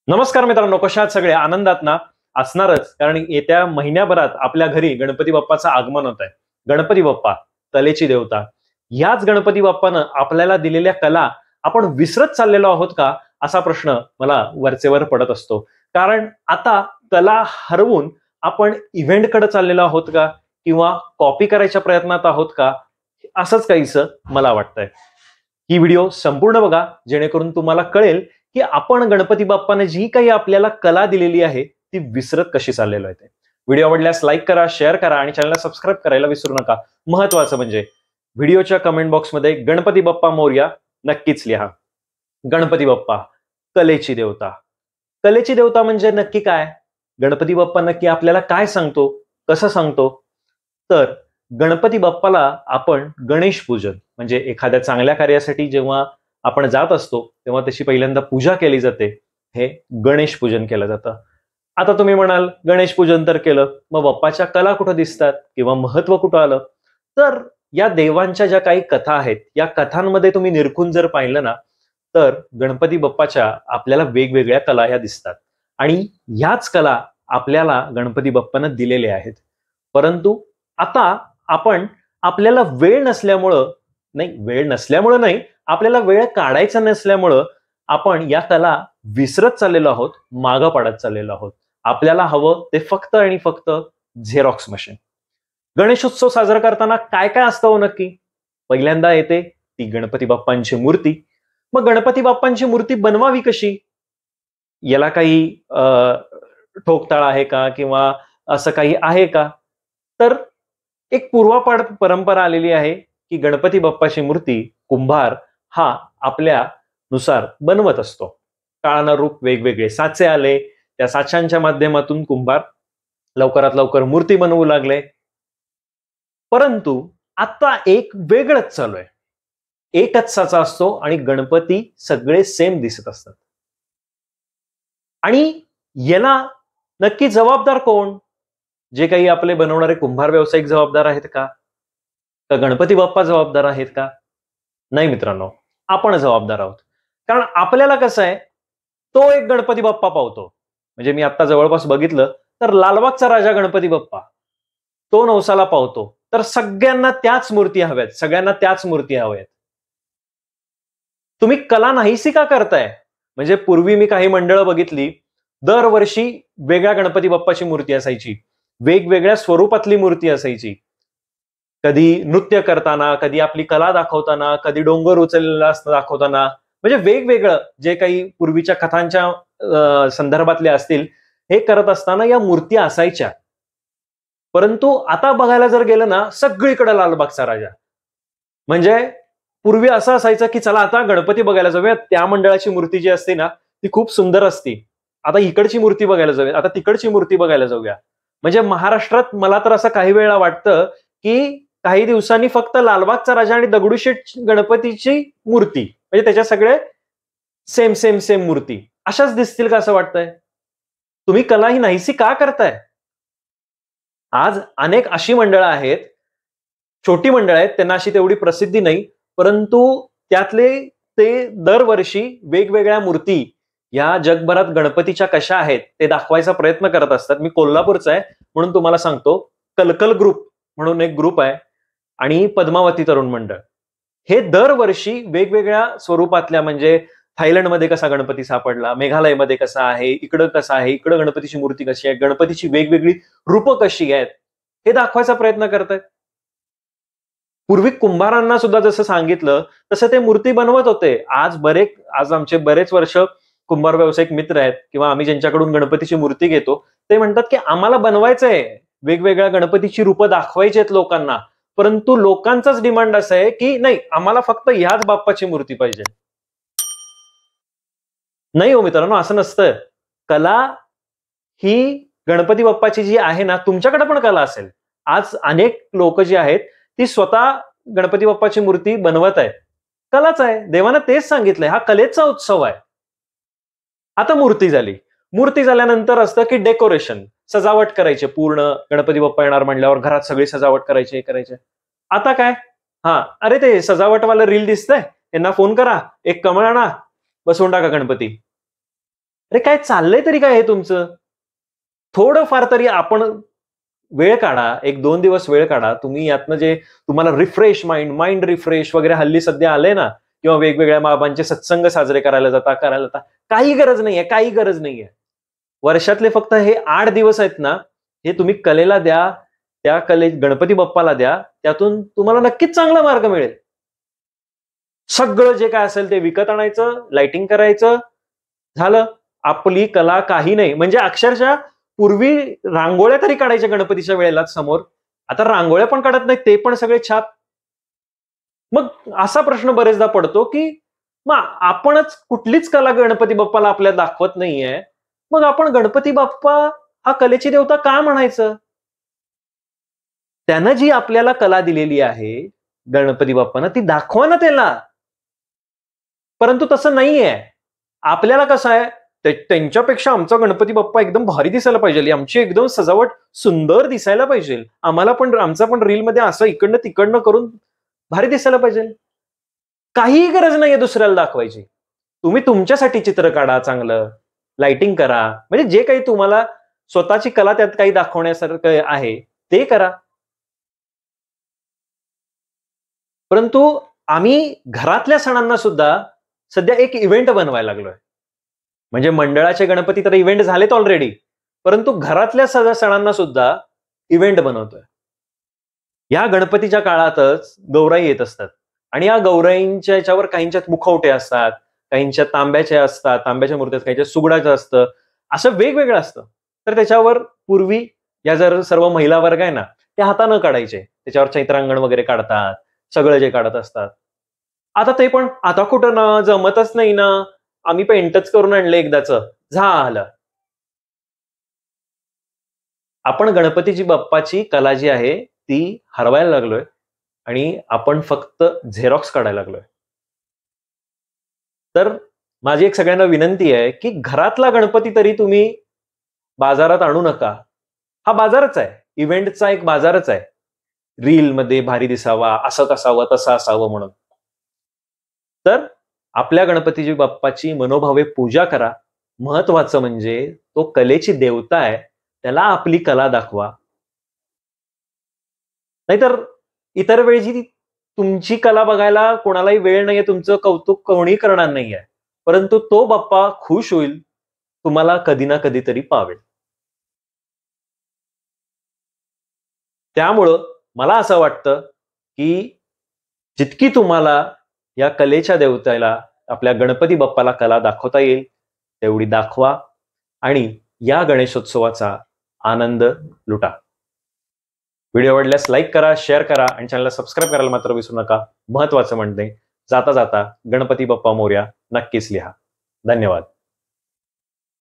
नमस्कार मित्रांनो, कशा आहात सगळे? आनंदात ना? असणारच, कारण येत्या महिन्याभरात आपल्या घरी गणपती बाप्पाचं आगमन होत आहे. गणपती बाप्पा कलेची देवता. याच गणपती बाप्पानं आपल्याला दिलेल्या कला आपण विसरत चाललेलो आहोत का, असा प्रश्न मला वरचेवर पडत असतो. कारण आता कला हरवून आपण इव्हेंटकडे चाललेलो आहोत का, किंवा कॉपी करायच्या प्रयत्नात आहोत का, असंच काहीसं मला वाटतंय. ही व्हिडिओ संपूर्ण बघा, जेणेकरून तुम्हाला कळेल की आपण गणपती बाप्पाने जी काही आपल्याला कला दिलेली आहे ती विसरत कशी चाललेलो आहे. व्हिडिओ आवडल्यास लाईक करा, शेअर करा आणि चॅनलला सबस्क्राईब करायला विसरू नका. महत्वाचं म्हणजे व्हिडिओच्या कमेंट बॉक्समध्ये गणपती बाप्पा मोरया नक्कीच लिहा. गणपती बाप्पा कलेची देवता. कलेची देवता म्हणजे नक्की काय? गणपती बाप्पा नक्की आपल्याला काय सांगतो, कसं सांगतो? तर गणपती बाप्पाला आपण गणेश पूजन म्हणजे एखाद्या चांगल्या कार्यासाठी जेव्हा आपण जात असतो तेव्हा त्याची पहिल्यांदा पूजा केली जाते. हे गणेश पूजन केलं जातं. आता तुम्ही म्हणाल गणेश पूजन तर केलं, मग बाप्पाच्या कला कुठं दिसतात किंवा महत्व कुठं आलं? तर या देवांच्या ज्या काही कथा आहेत, या कथांमध्ये तुम्ही निरखून जर पाहिलं ना, तर गणपती बाप्पाच्या आपल्याला वेगवेगळ्या कला ह्या दिसतात आणि ह्याच कला आपल्याला गणपती बाप्पानं दिलेल्या आहेत. परंतु आता आपण आपल्याला वेळ नसल्यामुळं नाही, आपल्याला वेळ काढायचा नसल्यामुळं आपण या कला विसरत चाललेलो आहोत, मागं पाडत चाललेलो आहोत. आपल्याला हवं ते फक्त आणि फक्त झेरॉक्स मशीन. गणेशोत्सव साजरा करताना काय काय असतं हो नक्की? पहिल्यांदा येते ती गणपती बाप्पांची मूर्ती. मग गणपती बाप्पांची मूर्ती बनवावी कशी? याला काही ठोकताळ आहे का, किंवा असं काही आहे का? तर एक पूर्वापार परंपरा आलेली आहे की गणपती बाप्पाची मूर्ती कुंभार हा आपल्यानुसार बनवत असतो. काळानुरूप वेगवेगळे साचे आले, त्या साच्यांच्या माध्यमातून कुंभार लवकरात लवकर मूर्ती बनवू लागले. परंतु आता एक वेगळंच चालू आहे. एकच साचा असतो आणि गणपती सगळे सेम दिसत असतात. आणि याला नक्की जबाबदार कोण? जे काही आपले बनवणारे कुंभार व्यावसायिक जबाबदार आहेत का? का गणपती बाप्पा जबाबदार आहेत का? नाही मित्रांनो, आपण जबाबदार आहोत. कारण आपल्याला कसं आहे, तो एक गणपती बाप्पा पावतो. म्हणजे मी आता जवळपास बघितलं तर लालबागचा राजा गणपती बाप्पा तो नवसाला पावतो. तर सगळ्यांना त्याच मूर्ती हव्यात, सगळ्यांना त्याच मूर्ती हव्यात. तुम्ही कला नाहीसी का करताय? म्हणजे पूर्वी मी काही मंडळं बघितली, दरवर्षी वेगळ्या गणपती बाप्पाची मूर्ती असायची, वेगवेगळ्या स्वरूपातली मूर्ती असायची. कधी नृत्य करताना, कधी आपली कला दाखवताना, कधी डोंगर उचललेला दाखवताना, म्हणजे वेगवेगळं जे काही पूर्वीच्या कथांच्या संदर्भातले असतील, हे करत असताना या मूर्ती असायच्या. परंतु आता बघायला जर गेलं ना, सगळीकडे लालबागचा राजा. म्हणजे पूर्वी असं असायचं की चला आता गणपती बघायला जाऊया, त्या मंडळाची मूर्ती जी असते ना ती खूप सुंदर असते. आता इकडची मूर्ती बघायला जाऊया, आता तिकडची मूर्ती बघायला जाऊया. म्हणजे महाराष्ट्रात मला तर असं काही वेळा वाटतं की काही दिवसांनी फक्त लालबागचा राजा आणि दगडूशेठ गणपतीची मूर्ती म्हणजे त्याच्या सगळे सेम सेम सेम मूर्ती अशाच दिसतील का असं वाटतंय? तुम्ही कला ही नाहीसी का करताय? आज अनेक अशी मंडळं आहेत, छोटी मंडळ आहेत, त्यांना अशी तेवढी प्रसिद्धी नाही, परंतु त्यातले ते दरवर्षी वेगवेगळ्या मूर्ती या जगभरात गणपतीच्या कशा आहेत ते दाखवायचा प्रयत्न करत असतात. मी कोल्हापूरचा आहे म्हणून तुम्हाला सांगतो, कलकल ग्रुप म्हणून एक ग्रुप आहे आणि पद्मावती तरुण मंडळ. हे दरवर्षी वेगवेगळ्या स्वरूपातल्या, म्हणजे थायलंडमध्ये कसा गणपती सापडला, मेघालयमध्ये कसा आहे, इकडं कसा आहे, इकडं गणपतीची मूर्ती कशी आहे, गणपतीची वेगवेगळी रूपं कशी आहेत, हे दाखवायचा प्रयत्न करतायत. पूर्वी कुंभारांना सुद्धा जसं सांगितलं तसं ते मूर्ती बनवत होते. आज आमचे बरेच वर्ष कुंभार व्यावसायिक मित्र आहेत किंवा आम्ही ज्यांच्याकडून गणपतीची मूर्ती घेतो, ते म्हणतात की आम्हाला बनवायचंय, वेगवेगळ्या गणपतीची रूपं दाखवायची आहेत लोकांना. परंतु लोकांचाच डिमांड असं आहे की नाही, आम्हाला फक्त ह्याच बाप्पाची मूर्ती पाहिजे. नाही हो मित्रांनो, असं नसतं. कला ही गणपती बाप्पाची जी आहे ना, तुमच्याकडे पण कला असेल. आज अनेक लोक जी आहेत ती स्वतः गणपती बाप्पाची मूर्ती बनवत आहेत. कलाच आहे. देवानं तेच सांगितलंय, हा कलेचा उत्सव आहे. आता मूर्ती झाली. मूर्ती झाल्यानंतर असतं की डेकोरेशन, सजावट करायची. पूर्ण गणपती बाप्पा येणार म्हणल्यावर घरात सगळी सजावट करायची, हे करायचे. आता काय? अरे ते सजावटवालं रील दिसतंय, यांना फोन करा, एक कमळ आणा, बसवून टाका गणपती. अरे काय चाललंय तरी काय हे तुमचं? थोडंफार तरी आपण वेळ काढा, 1-2 दिवस वेळ काढा. तुम्ही यातनं जे तुम्हाला रिफ्रेश माइंड रिफ्रेश वगैरे हल्ली सध्या आलंय ना, किंवा वेगवेगळ्या बाबांचे सत्संग साजरे करायला जाता. काही गरज नाहीये, काही गरज नाहीये. वर्षातले फक्त हे 8 दिवस आहेत ना, हे तुम्ही कलेला द्या, त्या गणपती बाप्पाला द्या. त्यातून तुम्हाला नक्कीच चांगला मार्ग मिळेल. सगळं जे काय असेल ते विकत आणायचं, लाइटिंग करायचं, झालं. आपली कला काही नाही. म्हणजे अक्षरशः पूर्वी रांगोळ्या तरी काढायच्या गणपतीच्या वेळेला समोर. आता रांगोळ्या पण काढत नाहीत, ते पण सगळे छाप. मग असा प्रश्न बरेचदा पडतो, की मग आपणच कुठलीच कला गणपती बाप्पाला आपल्या दाखवत नाहीये. मग आपण गणपती बाप्पा हा कलेची देवता का म्हणायचं? त्यानं जी आपल्याला कला दिलेली आहे, गणपती बाप्पानं, ती दाखवा ना त्याला. परंतु तसं नाहीये. आपल्याला कसं आहे, त्यांच्यापेक्षा आमचा गणपती बाप्पा एकदम भारी दिसायला पाहिजे, आमची एकदम सजावट सुंदर दिसायला पाहिजे, आम्हाला पण आमचा पण रीलमध्ये असं इकडनं तिकडनं करून भारी दिसायला पाहिजे. काहीही गरज नाहीये दुसऱ्याला दाखवायची. तुम्ही तुमच्यासाठी चित्र काढा चांगलं, लाइटिंग करा. म्हणजे जे काही तुम्हाला स्वतःची कला त्यात काही दाखवण्यासारखं आहे, ते करा. परंतु आम्ही घरातल्या सणांना सुद्धा सध्या एक इव्हेंट बनवायला लागलोय. म्हणजे मंडळाचे गणपती तर इव्हेंट झालेत ऑलरेडी, परंतु घरातल्या सणांना सुद्धा इव्हेंट बनवतोय. या गणपतीच्या काळातच गौराई येत असतात आणि या गौराईंच्या याच्यावर काहींच्यात मुखवटे असतात, काहींच्या तांब्याच्या असतात, तांब्याच्या मूर्त्या, काहींच्या सुगडाचं असतं, असं वेगवेगळं असतं. तर त्याच्यावर पूर्वी या जर सर्व महिला वर्ग आहे ना, ते हातानं काढायचे. त्याच्यावर चैत्रांगण वगैरे काढतात, सगळं जे काढत असतात. आता ते पण आता कुठं ना, जमतच नाही ना, आम्ही पेंटच करून आणलं एकदाच, झालं. आपण गणपतीची बाप्पाची कला जी आहे ती हरवायला लागलोय आणि आपण फक्त झेरॉक्स काढायला लागलोय. तर माझी एक सगळ्यांना विनंती आहे, की घरातला गणपती तरी तुम्ही बाजारात आणू नका. हा बाजारच आहे, इव्हेंटचा एक बाजारच आहे. रीलमध्ये भारी दिसावा, असं असावं, तसं असावं म्हणून. तर आपल्या गणपतीची बाप्पाची मनोभावे पूजा करा. महत्वाचं म्हणजे तो कलेची देवता आहे, त्याला आपली कला दाखवा. नाहीतर इतर वेळी तुमची कला बघायला कोणालाही वेळ नाहीये, तुमचं कौतुक कोणी करणार नाहीये. परंतु तो बाप्पा खुश होईल, तुम्हाला कधी ना कधीतरी पावेल. त्यामुळं मला असं वाटतं, की जितकी तुम्हाला या कलेच्या देवतेला, आपल्या गणपती बाप्पाला कला दाखवता येईल, तेवढी दाखवा आणि या गणेशोत्सवाचा आनंद लुटा. व्हिडिओ आवडल्यास लाईक करा, शेअर करा आणि चॅनलला सबस्क्राईब करायला मात्र विसरू नका. महत्वाचं म्हणणे, जाता जाता गणपती बाप्पा मोरया नक्कीच लिहा. धन्यवाद.